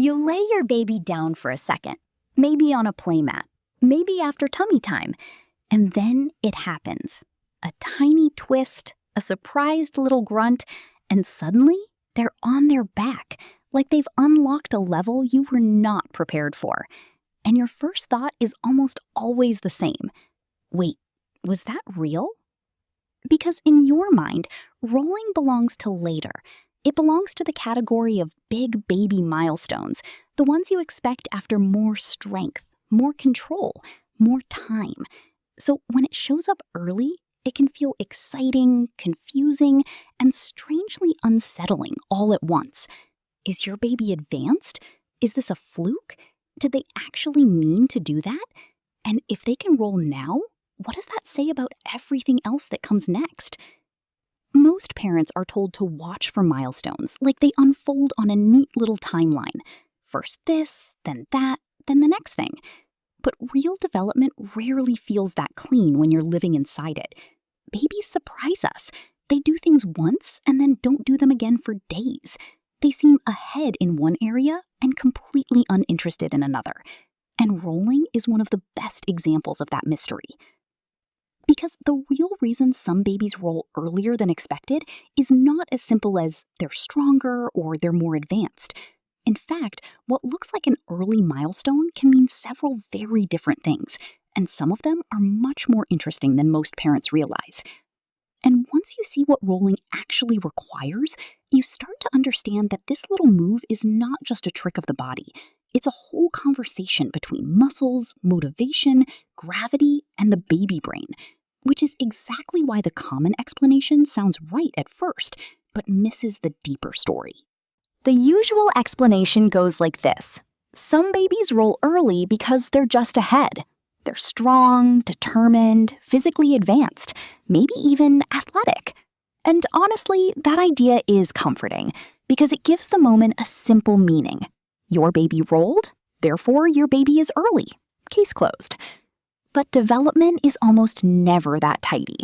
You lay your baby down for a second, maybe on a playmat, maybe after tummy time, and then it happens. A tiny twist, a surprised little grunt, and suddenly they're on their back, like they've unlocked a level you were not prepared for. And your first thought is almost always the same. Wait, was that real? Because in your mind, rolling belongs to later. It belongs to the category of big baby milestones, the ones you expect after more strength, more control, more time. So when it shows up early, it can feel exciting, confusing, and strangely unsettling all at once. Is your baby advanced? Is this a fluke? Did they actually mean to do that? And if they can roll now, what does that say about everything else that comes next? Most parents are told to watch for milestones, like they unfold on a neat little timeline. First this, then that, then the next thing. But real development rarely feels that clean when you're living inside it. Babies surprise us. They do things once and then don't do them again for days. They seem ahead in one area and completely uninterested in another. And rolling is one of the best examples of that mystery. Because the real reason some babies roll earlier than expected is not as simple as they're stronger or they're more advanced. In fact, what looks like an early milestone can mean several very different things, and some of them are much more interesting than most parents realize. And once you see what rolling actually requires, you start to understand that this little move is not just a trick of the body. It's a whole conversation between muscles, motivation, gravity, and the baby brain, which is exactly why the common explanation sounds right at first, but misses the deeper story. The usual explanation goes like this. Some babies roll early because they're just ahead. They're strong, determined, physically advanced, maybe even athletic. And honestly, that idea is comforting because it gives the moment a simple meaning. Your baby rolled, therefore your baby is early. Case closed. But development is almost never that tidy.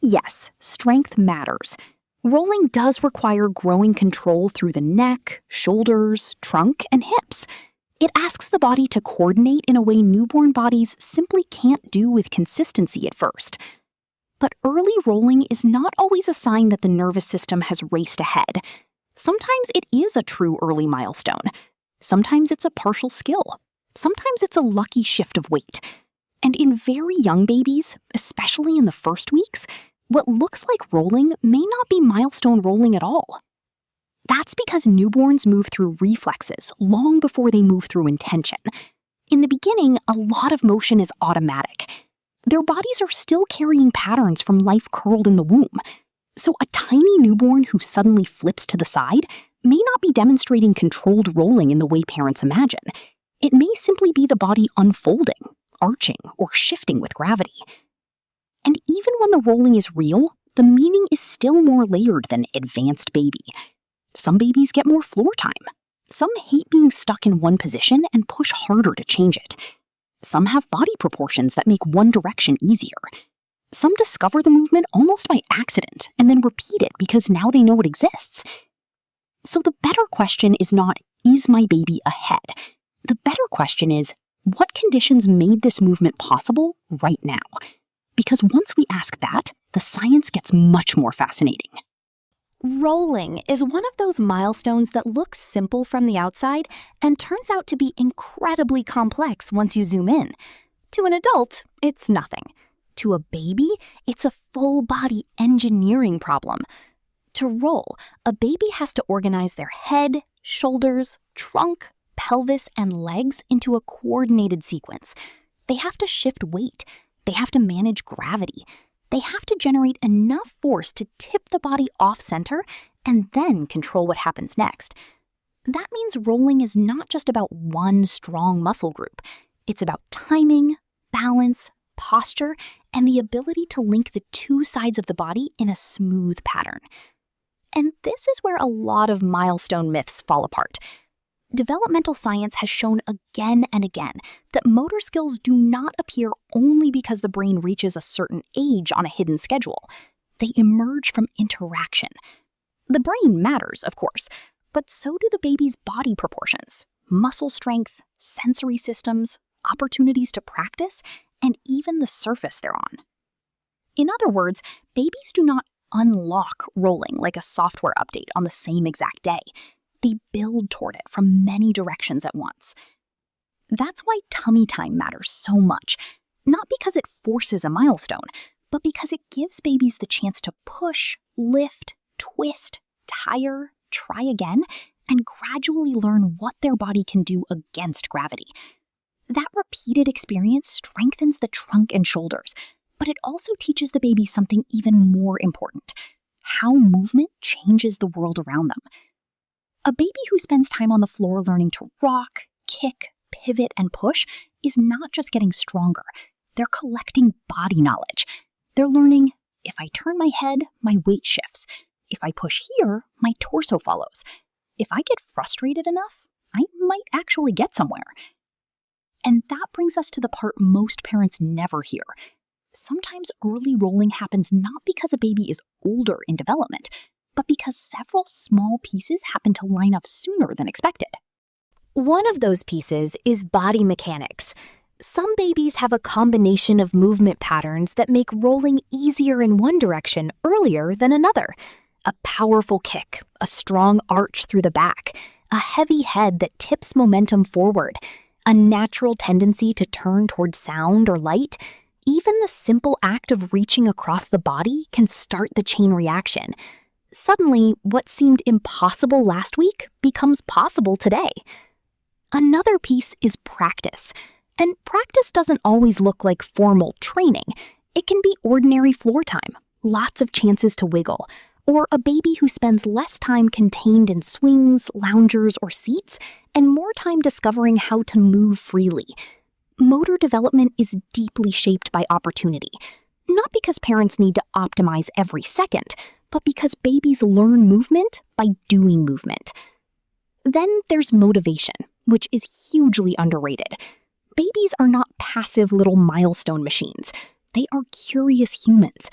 Yes, strength matters. Rolling does require growing control through the neck, shoulders, trunk, and hips. It asks the body to coordinate in a way newborn bodies simply can't do with consistency at first. But early rolling is not always a sign that the nervous system has raced ahead. Sometimes it is a true early milestone. Sometimes it's a partial skill. Sometimes it's a lucky shift of weight. And in very young babies, especially in the first weeks, what looks like rolling may not be milestone rolling at all. That's because newborns move through reflexes long before they move through intention. In the beginning, a lot of motion is automatic. Their bodies are still carrying patterns from life curled in the womb. So a tiny newborn who suddenly flips to the side may not be demonstrating controlled rolling in the way parents imagine. It may simply be the body unfolding, arching, or shifting with gravity. And even when the rolling is real, the meaning is still more layered than advanced baby. Some babies get more floor time. Some hate being stuck in one position and push harder to change it. Some have body proportions that make one direction easier. Some discover the movement almost by accident and then repeat it because now they know it exists. So the better question is not, is my baby ahead? The better question is, what conditions made this movement possible right now? Because once we ask that, the science gets much more fascinating. Rolling is one of those milestones that looks simple from the outside and turns out to be incredibly complex once you zoom in. To an adult, it's nothing. To a baby, it's a full-body engineering problem. To roll, a baby has to organize their head, shoulders, trunk, pelvis, and legs into a coordinated sequence. They have to shift weight. They have to manage gravity. They have to generate enough force to tip the body off-center and then control what happens next. That means rolling is not just about one strong muscle group. It's about timing, balance, posture, and the ability to link the two sides of the body in a smooth pattern. And this is where a lot of milestone myths fall apart. Developmental science has shown again and again that motor skills do not appear only because the brain reaches a certain age on a hidden schedule. They emerge from interaction. The brain matters, of course, but so do the baby's body proportions, muscle strength, sensory systems, opportunities to practice, and even the surface they're on. In other words, babies do not unlock rolling like a software update on the same exact day. They build toward it from many directions at once. That's why tummy time matters so much, not because it forces a milestone, but because it gives babies the chance to push, lift, twist, tire, try again, and gradually learn what their body can do against gravity. That repeated experience strengthens the trunk and shoulders, but it also teaches the baby something even more important: how movement changes the world around them. A baby who spends time on the floor learning to rock, kick, pivot, and push is not just getting stronger. They're collecting body knowledge. They're learning, if I turn my head, my weight shifts. If I push here, my torso follows. If I get frustrated enough, I might actually get somewhere. And that brings us to the part most parents never hear. Sometimes early rolling happens not because a baby is older in development, but because several small pieces happen to line up sooner than expected. One of those pieces is body mechanics. Some babies have a combination of movement patterns that make rolling easier in one direction earlier than another. A powerful kick, a strong arch through the back, a heavy head that tips momentum forward, a natural tendency to turn toward sound or light. Even the simple act of reaching across the body can start the chain reaction. Suddenly, what seemed impossible last week becomes possible today. Another piece is practice. And practice doesn't always look like formal training. It can be ordinary floor time, lots of chances to wiggle, or a baby who spends less time contained in swings, loungers, or seats, and more time discovering how to move freely. Motor development is deeply shaped by opportunity, not because parents need to optimize every second, but because babies learn movement by doing movement. Then there's motivation, which is hugely underrated. Babies are not passive little milestone machines. They are curious humans.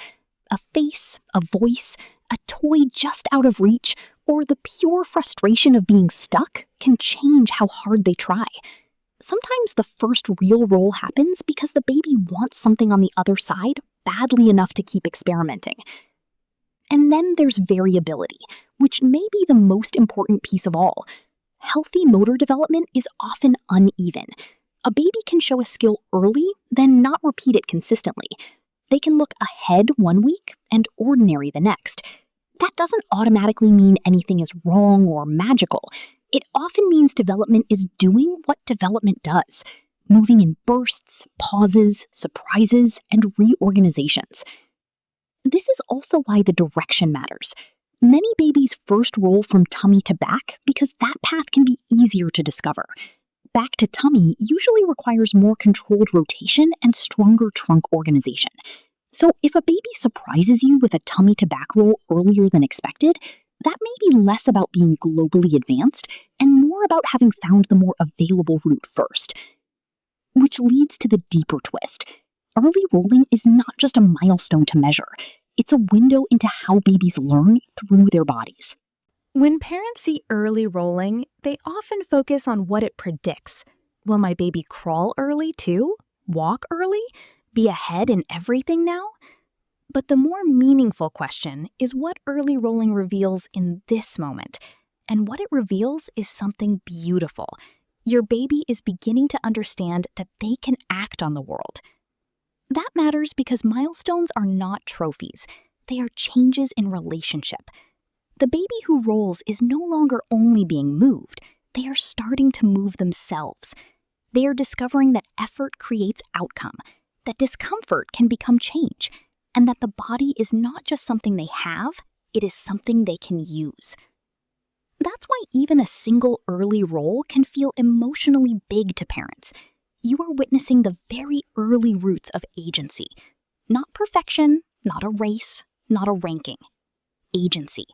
A face, a voice, a toy just out of reach, or the pure frustration of being stuck can change how hard they try. Sometimes the first real roll happens because the baby wants something on the other side badly enough to keep experimenting. And then there's variability, which may be the most important piece of all. Healthy motor development is often uneven. A baby can show a skill early, then not repeat it consistently. They can look ahead one week and ordinary the next. That doesn't automatically mean anything is wrong or magical. It often means development is doing what development does, moving in bursts, pauses, surprises, and reorganizations. This is also why the direction matters. Many babies first roll from tummy to back because that path can be easier to discover. Back to tummy usually requires more controlled rotation and stronger trunk organization. So if a baby surprises you with a tummy to back roll earlier than expected, that may be less about being globally advanced and more about having found the more available route first. Which leads to the deeper twist. Early rolling is not just a milestone to measure. It's a window into how babies learn through their bodies. When parents see early rolling, they often focus on what it predicts. Will my baby crawl early too? Walk early? Be ahead in everything now? But the more meaningful question is what early rolling reveals in this moment. And what it reveals is something beautiful. Your baby is beginning to understand that they can act on the world. That matters because milestones are not trophies. They are changes in relationship. The baby who rolls is no longer only being moved. They are starting to move themselves. They are discovering that effort creates outcome, that discomfort can become change, and that the body is not just something they have, it is something they can use. That's why even a single early roll can feel emotionally big to parents. You are witnessing the very early roots of agency. Not perfection, not a race, not a ranking. Agency.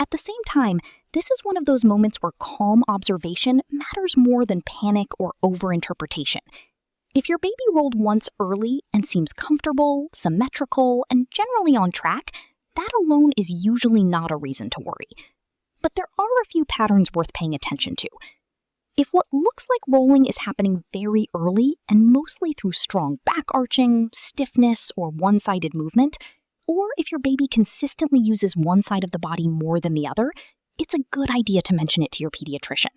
At the same time, this is one of those moments where calm observation matters more than panic or overinterpretation. If your baby rolled once early and seems comfortable, symmetrical, and generally on track, that alone is usually not a reason to worry. But there are a few patterns worth paying attention to. If what looks like rolling is happening very early and mostly through strong back arching, stiffness, or one-sided movement, or if your baby consistently uses one side of the body more than the other, it's a good idea to mention it to your pediatrician.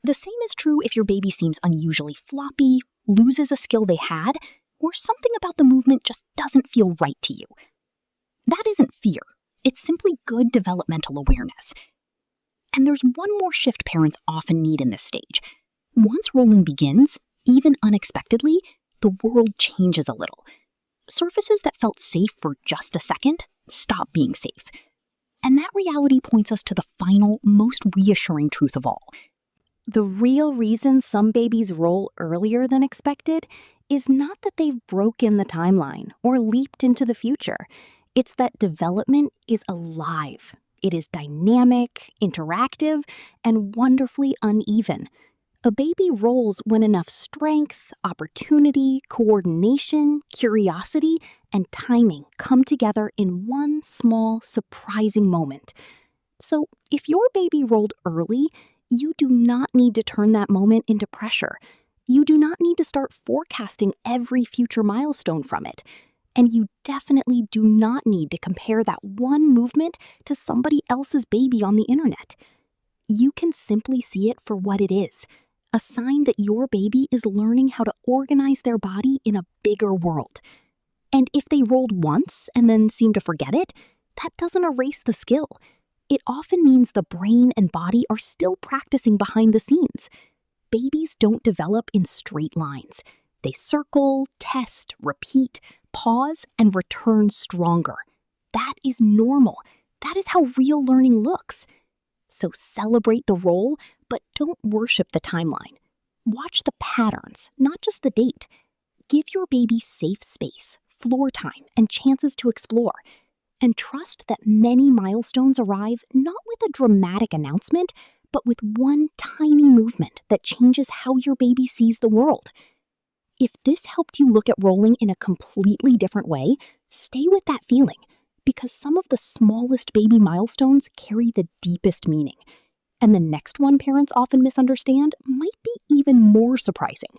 The same is true if your baby seems unusually floppy, loses a skill they had, or something about the movement just doesn't feel right to you. That isn't fear. It's simply good developmental awareness. And there's one more shift parents often need in this stage. Once rolling begins, even unexpectedly, the world changes a little. Surfaces that felt safe for just a second stop being safe. And that reality points us to the final, most reassuring truth of all. The real reason some babies roll earlier than expected is not that they've broken the timeline or leaped into the future. It's that development is alive. It is dynamic, interactive, and wonderfully uneven. A baby rolls when enough strength, opportunity, coordination, curiosity, and timing come together in one small, surprising moment. So, if your baby rolled early, you do not need to turn that moment into pressure. You do not need to start forecasting every future milestone from it. And you definitely do not need to compare that one movement to somebody else's baby on the internet. You can simply see it for what it is, a sign that your baby is learning how to organize their body in a bigger world. And if they rolled once and then seem to forget it, that doesn't erase the skill. It often means the brain and body are still practicing behind the scenes. Babies don't develop in straight lines. They circle, test, repeat, pause, and return stronger. That is normal. That is how real learning looks. So celebrate the roll, but don't worship the timeline. Watch the patterns, not just the date. Give your baby safe space, floor time, and chances to explore. And trust that many milestones arrive not with a dramatic announcement, but with one tiny movement that changes how your baby sees the world. If this helped you look at rolling in a completely different way, stay with that feeling, because some of the smallest baby milestones carry the deepest meaning. And the next one parents often misunderstand might be even more surprising.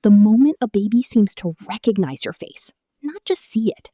The moment a baby seems to recognize your face, not just see it.